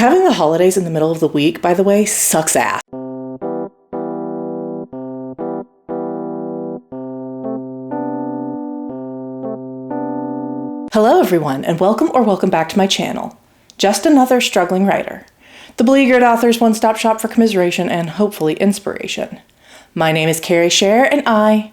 Having the holidays in the middle of the week, by the way, sucks ass. Hello everyone, and welcome back to my channel. Just another struggling writer. The Beleaguered Authors one-stop shop for commiseration and hopefully inspiration. My name is Carrie Scher, and I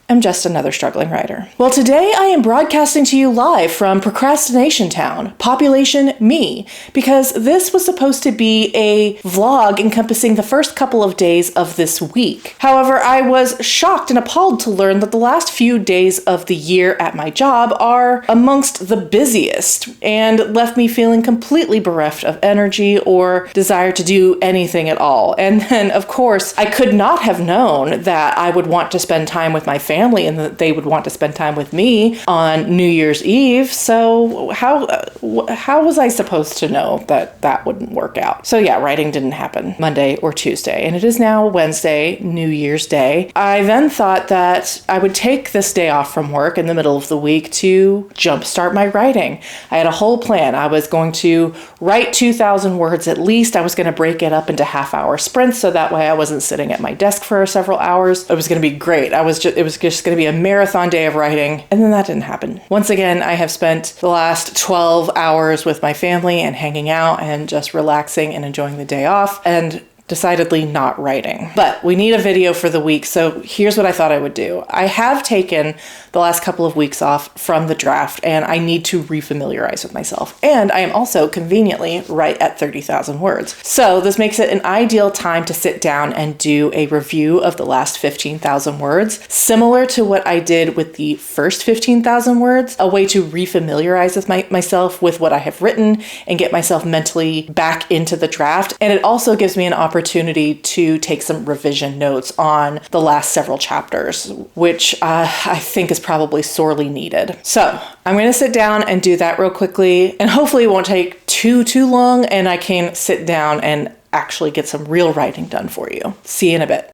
am just another struggling writer. Well, today I am broadcasting to you live from Procrastination Town, population me, because this was supposed to be a vlog encompassing the first couple of days of this week. However, I was shocked and appalled to learn that the last few days of the year at my job are amongst the busiest and left me feeling completely bereft of energy or desire to do anything at all. And then, of course, I could not have known that I would want to spend time with my family and that they would want to spend time with me on New Year's Eve. So how was I supposed to know that that wouldn't work out? So yeah, writing didn't happen Monday or Tuesday, and it is now Wednesday, New Year's Day. I then thought that I would take this day off from work in the middle of the week to jumpstart my writing. I had a whole plan. I was going to write 2,000 words at least. I was going to break it up into half-hour sprints so that way I wasn't sitting at my desk for several hours. It was going to be great. It was just going to be a marathon day of writing, and then that didn't happen. Once again, I have spent the last 12 hours with my family and hanging out and just relaxing and enjoying the day off, and decidedly not writing. But we need a video for the week, so here's what I thought I would do. I have taken the last couple of weeks off from the draft, and I need to refamiliarize with myself. And I am also conveniently right at 30,000 words. So this makes it an ideal time to sit down and do a review of the last 15,000 words, similar to what I did with the first 15,000 words, a way to refamiliarize with myself with what I have written and get myself mentally back into the draft. And it also gives me an opportunity to take some revision notes on the last several chapters, which I think is probably sorely needed. So I'm going to sit down and do that real quickly, and hopefully it won't take too long, and I can sit down and actually get some real writing done for you. See you in a bit.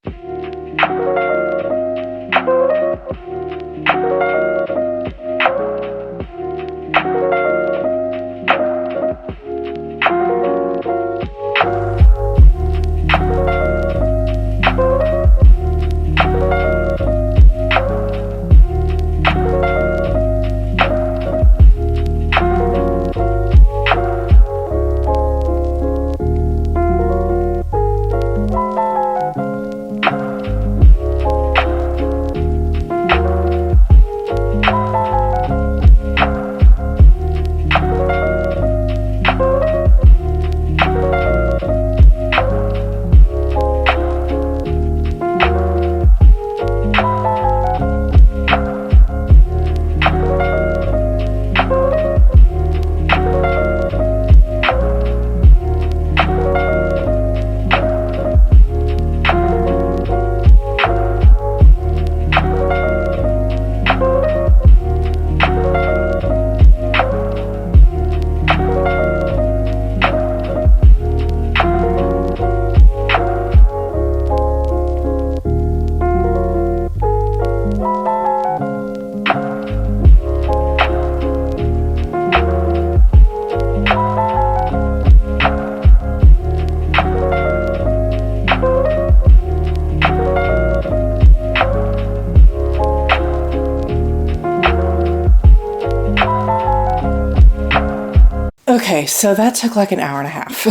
Okay, so that took like an hour and a half.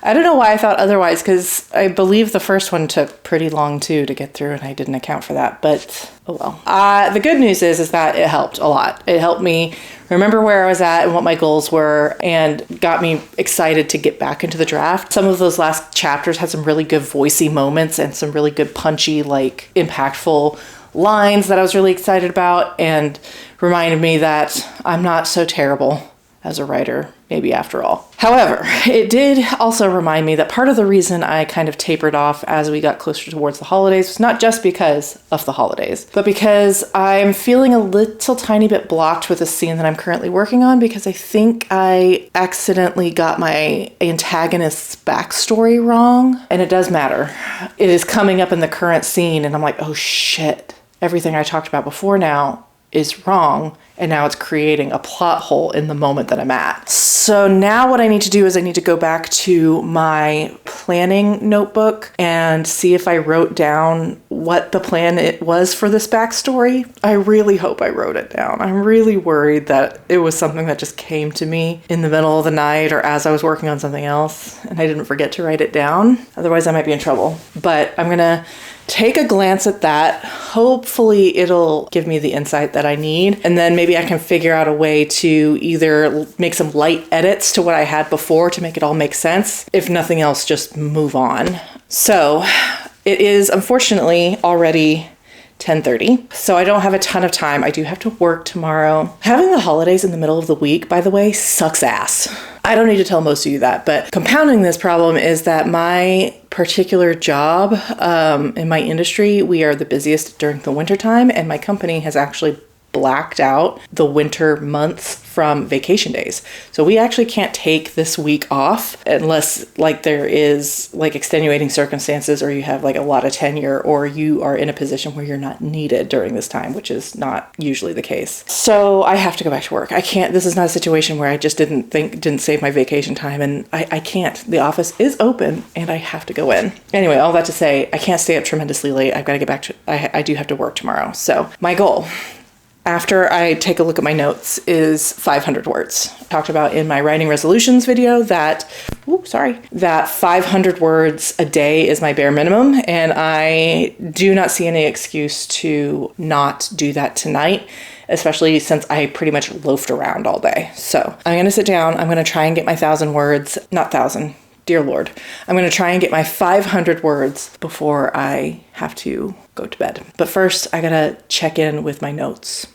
I don't know why I thought otherwise, because I believe the first one took pretty long too to get through, and I didn't account for that, but oh well. The good news is that it helped a lot. It helped me remember where I was at and what my goals were, and got me excited to get back into the draft. Some of those last chapters had some really good voicey moments and some really good punchy, like impactful lines that I was really excited about, and reminded me that I'm not so terrible as a writer, maybe after all. However, it did also remind me that part of the reason I kind of tapered off as we got closer towards the holidays was not just because of the holidays, but because I'm feeling a little tiny bit blocked with a scene that I'm currently working on, because I think I accidentally got my antagonist's backstory wrong, and it does matter. It is coming up in the current scene, and I'm like, oh shit, everything I talked about before now is wrong, and now it's creating a plot hole in the moment that I'm at. So now what I need to do is I need to go back to my planning notebook and see if I wrote down what the plan it was for this backstory. I really hope I wrote it down. I'm really worried that it was something that just came to me in the middle of the night or as I was working on something else and I didn't forget to write it down. Otherwise I might be in trouble. But I'm gonna take a glance at that. Hopefully it'll give me the insight that I need. And then maybe I can figure out a way to either make some light edits to what I had before to make it all make sense. If nothing else, just move on. So it is unfortunately already 10:30. So I don't have a ton of time. I do have to work tomorrow. Having the holidays in the middle of the week, by the way, sucks ass. I don't need to tell most of you that, but compounding this problem is that my particular job in my industry, we are the busiest during the wintertime, and my company has actually blacked out the winter months from vacation days. So we actually can't take this week off unless like there is like extenuating circumstances or you have like a lot of tenure or you are in a position where you're not needed during this time, which is not usually the case. So I have to go back to work. I can't, this is not a situation where I just didn't save my vacation time and I can't. The office is open and I have to go in. Anyway, all that to say, I can't stay up tremendously late. I've got to get back to, I do have to work tomorrow. So my goal, after I take a look at my notes, is 500 words. I talked about in my writing resolutions video that 500 words a day is my bare minimum, and I do not see any excuse to not do that tonight, especially since I pretty much loafed around all day. So I'm gonna sit down, I'm gonna try and get my 1,000 words, not 1,000, dear Lord. I'm gonna try and get my 500 words before I have to go to bed. But first, I gotta check in with my notes.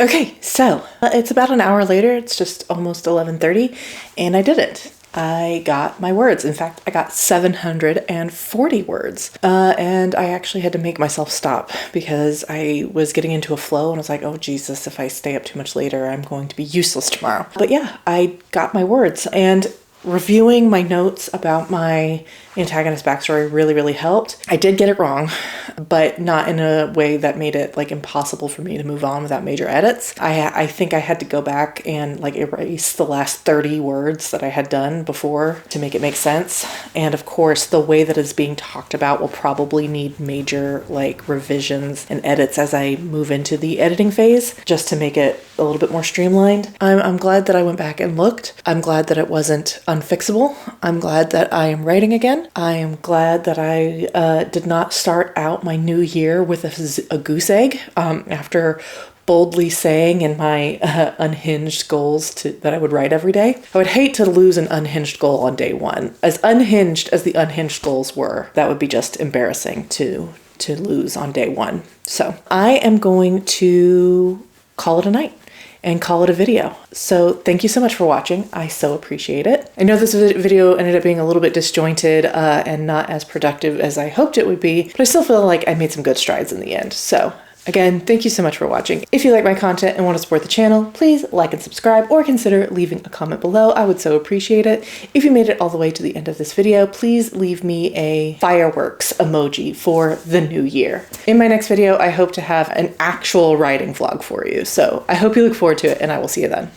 Okay, so it's about an hour later. It's just almost 11:30, and I did it. I got my words. In fact, I got 740 words. And I actually had to make myself stop because I was getting into a flow and I was like, oh Jesus, if I stay up too much later, I'm going to be useless tomorrow. But yeah, I got my words, and reviewing my notes about my antagonist backstory really helped. I did get it wrong, but not in a way that made it like impossible for me to move on without major edits. I think I had to go back and like erase the last 30 words that I had done before to make it make sense. And of course, the way that it's being talked about will probably need major like revisions and edits as I move into the editing phase, just to make it a little bit more streamlined. I'm glad that I went back and looked. I'm glad that it wasn't unfixable. I'm glad that I am writing again. I am glad that I did not start out my new year with a goose egg after boldly saying in my unhinged goals that I would write every day. I would hate to lose an unhinged goal on day one. As unhinged as the unhinged goals were, that would be just embarrassing to lose on day one. So I am going to call it a night. and call it a video. So thank you so much for watching. I so appreciate it. I know this video ended up being a little bit disjointed and not as productive as I hoped it would be, but I still feel like I made some good strides in the end. So again, thank you so much for watching. If you like my content and want to support the channel, please like and subscribe or consider leaving a comment below. I would so appreciate it. If you made it all the way to the end of this video, please leave me a fireworks emoji for the new year. In my next video, I hope to have an actual writing vlog for you. So I hope you look forward to it, and I will see you then.